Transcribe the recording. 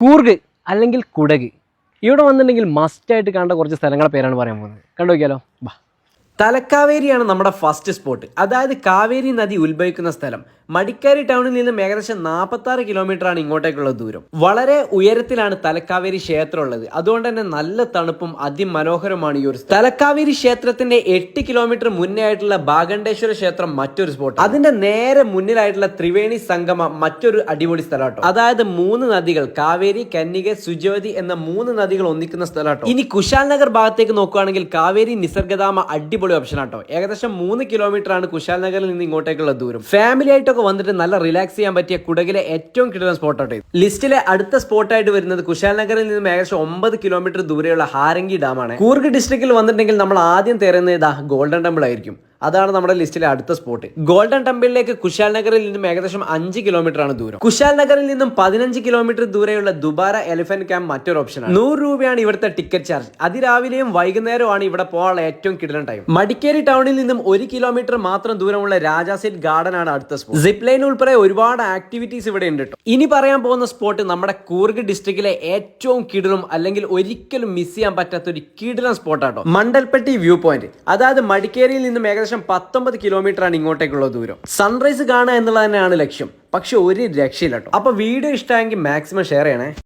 കൂർഗ് അല്ലെങ്കിൽ കുടക് ഇവിടെ വന്നിട്ടുണ്ടെങ്കിൽ മസ്റ്റായിട്ട് കാണേണ്ട കുറച്ച് സ്ഥലങ്ങളുടെ പേരാണ് പറയാൻ പോകുന്നത്. കണ്ടു നോക്കിയാലോ. ബാ. തലക്കാവേരിയാണ് നമ്മുടെ ഫസ്റ്റ് സ്പോട്ട്. അതായത് കാവേരി നദി ഉത്ഭവിക്കുന്ന സ്ഥലം. മടിക്കേരി ടൗണിൽ നിന്നും ഏകദേശം 46 കിലോമീറ്ററാണ് ഇങ്ങോട്ടേക്കുള്ള ദൂരം. വളരെ ഉയരത്തിലാണ് തലക്കാവേരി ക്ഷേത്രം ഉള്ളത്. അതുകൊണ്ട് തന്നെ നല്ല തണുപ്പും അതിമനോഹരമാണ് ഈ ഒരു സ്ഥലം. തലക്കാവേരി ക്ഷേത്രത്തിന്റെ 8 കിലോമീറ്റർ മുന്നേ ആയിട്ടുള്ള ഭാഗണ്ഡേശ്വര ക്ഷേത്രം മറ്റൊരു സ്പോട്ട്. അതിന്റെ നേരെ മുന്നിലായിട്ടുള്ള ത്രിവേണി സംഗമ മറ്റൊരു അടിപൊളി സ്ഥലമാട്ടോ. അതായത് 3 നദികൾ കാവേരി, കന്യക, സുജവതി എന്ന 3 നദികൾ ഒന്നിക്കുന്ന സ്ഥലമാട്ടോ. ഇനി കുശാൽ നഗർ ഭാഗത്തേക്ക് നോക്കുകയാണെങ്കിൽ കാവേരി നിസർഗധാമ അടിപൊളി ഓപ്ഷൻ ആട്ടോ. ഏകദേശം 3 കിലോമീറ്റർ ആണ് കുശാൽ നഗറിൽ നിന്ന് ഇങ്ങോട്ടേക്കുള്ള ദൂരം. ഫാമിലി ആയിട്ടൊക്കെ വന്നിട്ട് നല്ല റിലാക്സ് ചെയ്യാൻ പറ്റിയ കുടകിലെ ഏറ്റവും കിട്ടുന്ന സ്പോട്ടാണ്. ലിസ്റ്റിലെ അടുത്ത സ്പോട്ടായിട്ട് വരുന്നത് കുശാൽ നഗറിൽ നിന്നും ഏകദേശം 9 കിലോമീറ്റർ ദൂരെയുള്ള ഹാരംഗി ഡാമാണ്. കൂർഗ് ഡിസ്ട്രിക്റ്റിൽ വന്നിട്ടുണ്ടെങ്കിൽ നമ്മൾ ആദ്യം തരുന്നത് ഗോൾഡൻ ടെമ്പിൾ ആയിരിക്കും. അതാണ് നമ്മുടെ ലിസ്റ്റിലെ അടുത്ത സ്പോട്ട്. ഗോൾഡൻ ടെമ്പിളിലേക്ക് കുശാൽ നഗറിൽ നിന്നും ഏകദേശം 5 കിലോമീറ്റർ ആണ് ദൂരം. കുശാൽ നഗറിൽ നിന്നും 15 കിലോമീറ്റർ ദൂരെയുള്ള ദുബാര എലിഫന്റ് ക്യാമ്പ് മറ്റൊരു ഓപ്ഷനാണ്. 100 രൂപയാണ് ഇവിടുത്തെ ടിക്കറ്റ് ചാർജ്. അതിരാവിലെയും വൈകുന്നേരമാണ് ഇവിടെ പോകാനുള്ള ഏറ്റവും കിടലൻ ടൈം. മടിക്കേരി ടൗണിൽ നിന്നും 1 കിലോമീറ്റർ മാത്രം ദൂരമുള്ള രാജാസെറ്റ് ഗാർഡൻ ആണ് അടുത്ത സ്പോട്ട്. സിപ്പ് ലൈൻ ഉൾപ്പെടെ ഒരുപാട് ആക്ടിവിറ്റീസ് ഇവിടെ ഉണ്ട് കേട്ടോ. ഇനി പറയാൻ പോകുന്ന സ്പോട്ട് നമ്മുടെ കൂർഗ് ഡിസ്ട്രിക്റ്റിലെ ഏറ്റവും കിടലും അല്ലെങ്കിൽ ഒരിക്കലും മിസ് ചെയ്യാൻ പറ്റാത്ത ഒരു കിടലൻ സ്പോട്ടാട്ടോ. മണ്ടൽപ്പെട്ടി വ്യൂ പോയിന്റ്. അതായത് മടിക്കേരിയിൽ നിന്നും ഏകദേശം 19 കിലോമീറ്റർ ആണ് ഇങ്ങോട്ടേക്കുള്ള ദൂരം. സൺറൈസ് കാണുക എന്നുള്ളത് തന്നെയാണ് ലക്ഷ്യം. പക്ഷെ ഒരു രക്ഷയില്ല കേട്ടോ. അപ്പൊ വീഡിയോ ഇഷ്ടമായെങ്കിൽ മാക്സിമം ഷെയർ ചെയ്യണേ.